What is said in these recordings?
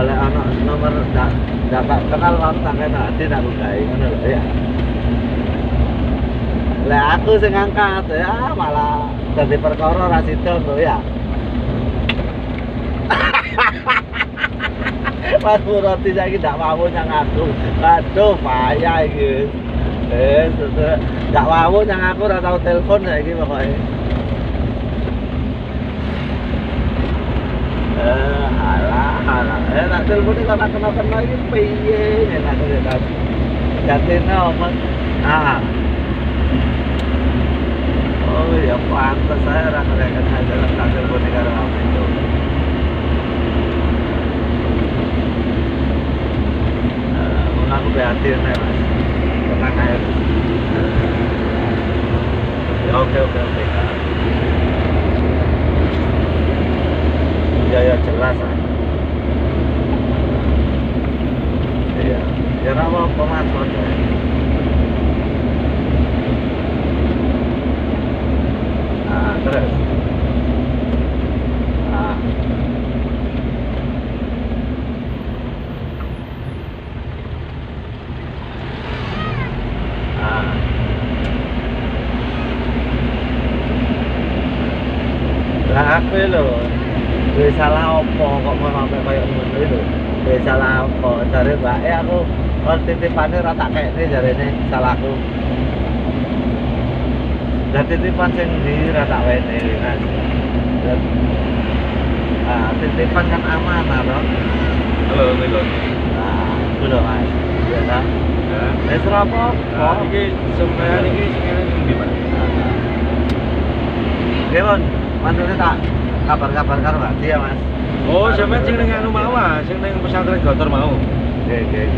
lek ana nomor ndak tak kenal aku tak kenal ati tak bukai ngono lho ya. Lah aku sing ngangkat ya malah dadi perkara ra sida lho ya. Mas Murati saiki ndak mau nyang aku. Aduh payah iki. Ndak mau nyang aku ora tau telepon saiki pokoke. Alah. Tak telepon iki kok kena iki piye nek aku tak. Jatine omong. Oh ya pantes saya ora kereken aja tak telepon karo aku itu. Aku prihatin ya mas, tenang aja. Ya, oke. Ya jelas ah. Iya, ya apa mas terus. Lah aku lho, duwe salah apa kok mau sampe koyo ngono lho. Duwe salah apa jare mbake aku kon titipane ora tak kekne jarene salahku. Lah titipan sing ndi ora tak wene Mas. Titipan kan amanah to. Halo, Milo. Ku lho Mas. Iya ta? Wis ora apa-apa. Iki sampean iki sing ndi, Mas? Nggih, Mon. Mantune tak kabar-kabar karo Mbak Dia, Mas. Oh, sampean sing ning anu mau, sing ning pesantren Gontor mau. Nggih.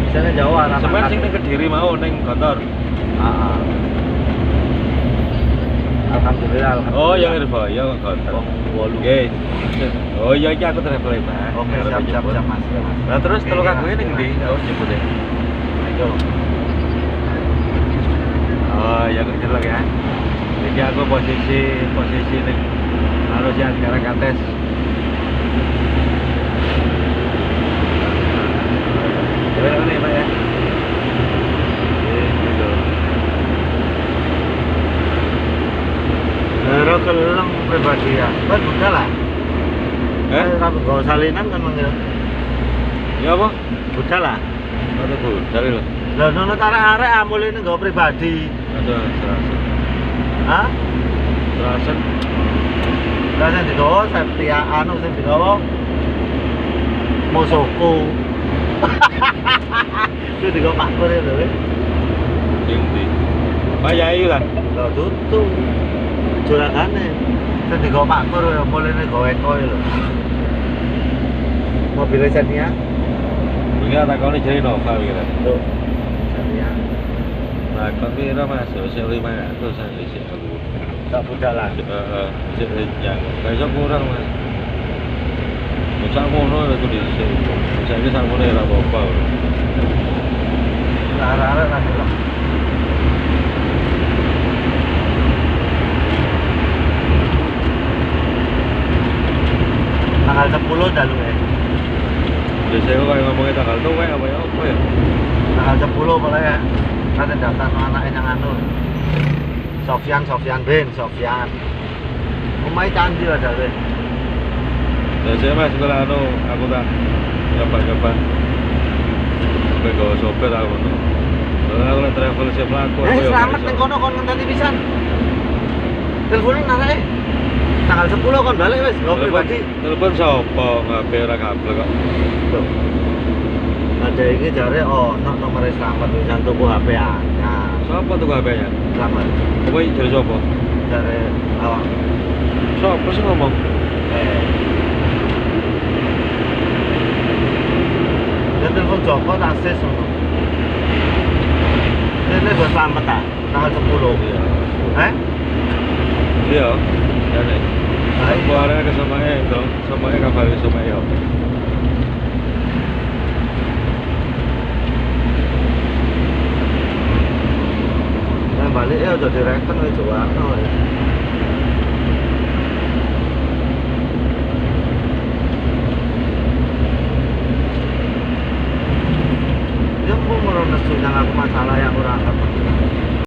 Sing Jawa ana. Sampean sing ning Kediri mau ning Gontor. Heeh. Alhamdulillah. Oh, yang Irboyo kok Gontor. Wong 8. Nggih. Oh, iya iki aku travel, Mas. Oke, siap Mas. Lah terus teluk aku ning ndi? Oh, jemput ya. Ayo. Oh, ya kok jelas ya. Jadi aku posisi ning harus yang Karangkates. Coba ini Pak ya. Gitu. Lero keleleng pribadi ya. Kan udah lah. Rambut gak salinan kan manggil. Ya apa? Udah lah. Ada tuh, cari lo. Lah nono arek amul ini gak pribadi. Ada serasa. Hah? Serasa. Lah sing digawa Septia anu sing digawa musuhku. Itu digawa Pak Pur lho. Sing ndi? Pak Yai lah. Lah tutu. Juragane. Sing digawa Pak Pur mulane gawe eko lho. Mobil Xenia. Enggak takone jadi Nova gitu. Tuh. Xenia. Nah, kon piro Mas? 500 sih aku. Tak budalan. Yang besok kurang Mas. Masa ngono lho di sini. Saiki sakmene ora apa-apa. Arek-arek ra delok. Tanggal 10 dalu ya. Biasanya kok ngomongin tanggal tuh kayak apa ya? Tanggal 10 boleh ya. Nanti daftar anaknya yang anu. Sofyan bin Sofyan. Umai candi ada deh. Biasanya Mas kalau anu aku tak coba sampai ke sopir aku tuh. Kalau aku travel siap laku. Selamat neng kono kon ngenteni pisan. Teleponin anake. Tanggal 10 kon balik wis, nggo pribadi. Telepon sapa? HP ora kabel kok. Ada ini jare nomor Selamat tulisan tuku HP anyar. Siapa tuh HP-nya? Selamat. Kowe jare sapa? Jare awak. Siapa sih ngomong? Dia telepon Joko rasis ngono. Ini buat Selamat tak? Tanggal 10. Iya. Ya nih. Aku arek ke samake kabari samake yo. Balik ya udah direken wis Jawarno ya. ojo nang aku masalah ya ora apa.